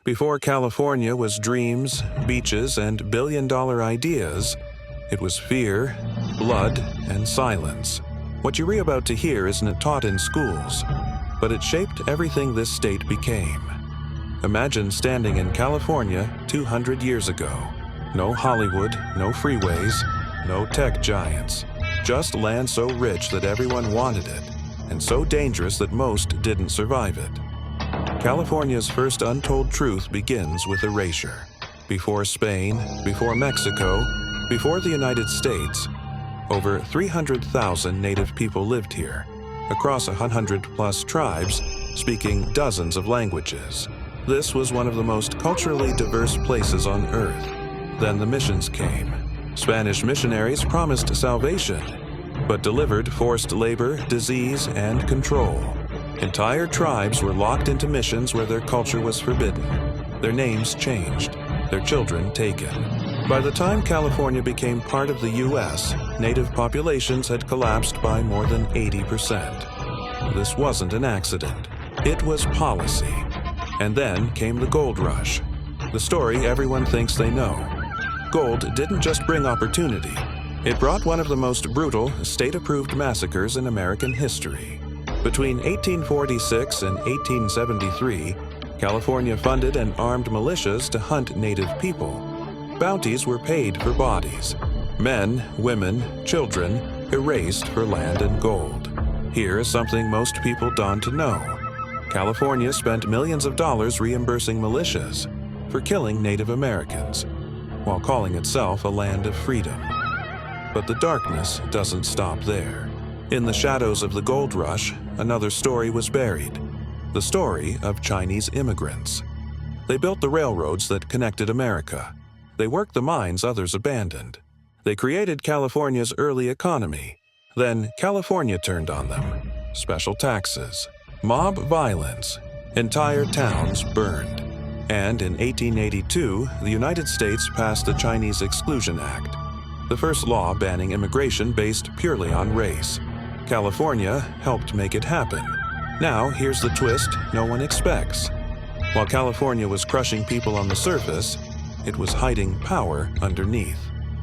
Before California was dreams, beaches, and billion-dollar ideas, it was fear, blood, and silence. What you're about to hear isn't taught in schools, but it shaped everything this state became. Imagine standing in California 200 years ago. No Hollywood, no freeways, no tech giants. Just land so rich that everyone wanted it, and so dangerous that most didn't survive it. California's first untold truth begins with erasure. Before Spain, before Mexico, before the United States, over 300,000 native people lived here, across 100-plus tribes, speaking dozens of languages. This was one of the most culturally diverse places on Earth. Then the missions came. Spanish missionaries promised salvation, but delivered forced labor, disease, and control. Entire tribes were locked into missions where their culture was forbidden. Their names changed, their children taken. By the time California became part of the U.S., native populations had collapsed by more than 80%. This wasn't an accident. It was policy. And then came the gold rush. The story everyone thinks they know. Gold didn't just bring opportunity. It brought one of the most brutal, state-approved massacres in American history. Between 1846 and 1873, California funded and armed militias to hunt native people. Bounties were paid for bodies. Men, women, children erased for land and gold. Here is something most people don't know. California spent millions of dollars reimbursing militias for killing Native Americans, while calling itself a land of freedom. But the darkness doesn't stop there. In the shadows of the gold rush, another story was buried. The story of Chinese immigrants. They built the railroads that connected America. They worked the mines others abandoned. They created California's early economy. Then California turned on them. Special taxes, mob violence, entire towns burned. And in 1882, the United States passed the Chinese Exclusion Act, the first law banning immigration based purely on race. California helped make it happen. Now, here's the twist no one expects. While California was crushing people on the surface, it was hiding power underneath.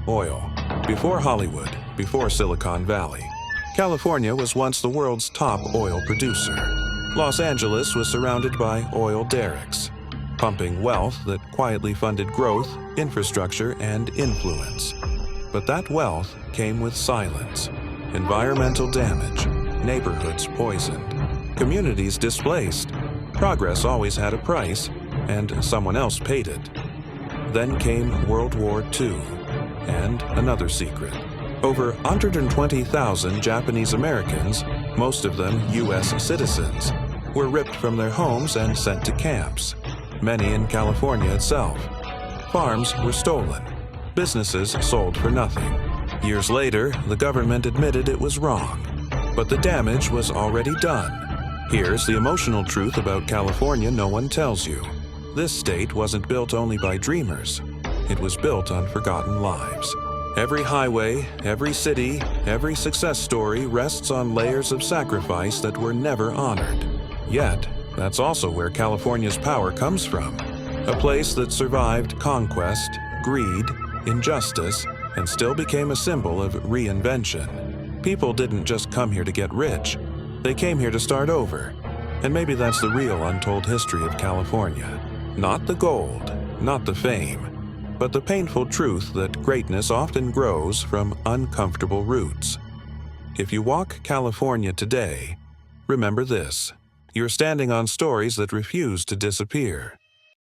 Oil. Before Hollywood, before Silicon Valley, California was once the world's top oil producer. Los Angeles was surrounded by oil derricks, pumping wealth that quietly funded growth, infrastructure, and influence. But that wealth came with silence. Environmental damage, neighborhoods poisoned, communities displaced. Progress always had a price, and someone else paid it. Then came World War II, and another secret. Over 120,000 Japanese Americans, most of them U.S. citizens, were ripped from their homes and sent to camps, many in California itself. Farms were stolen. Businesses sold for nothing. Years later, the government admitted it was wrong, but the damage was already done. Here's the emotional truth about California no one tells you. This state wasn't built only by dreamers. It was built on forgotten lives. Every highway, every city, every success story rests on layers of sacrifice that were never honored. Yet, that's also where California's power comes from. A place that survived conquest, greed, injustice, and still became a symbol of reinvention. People didn't just come here to get rich. They came here to start over. And maybe that's the real untold history of California. Not the gold, not the fame, but the painful truth that greatness often grows from uncomfortable roots. If you walk California today, remember this: you're standing on stories that refuse to disappear.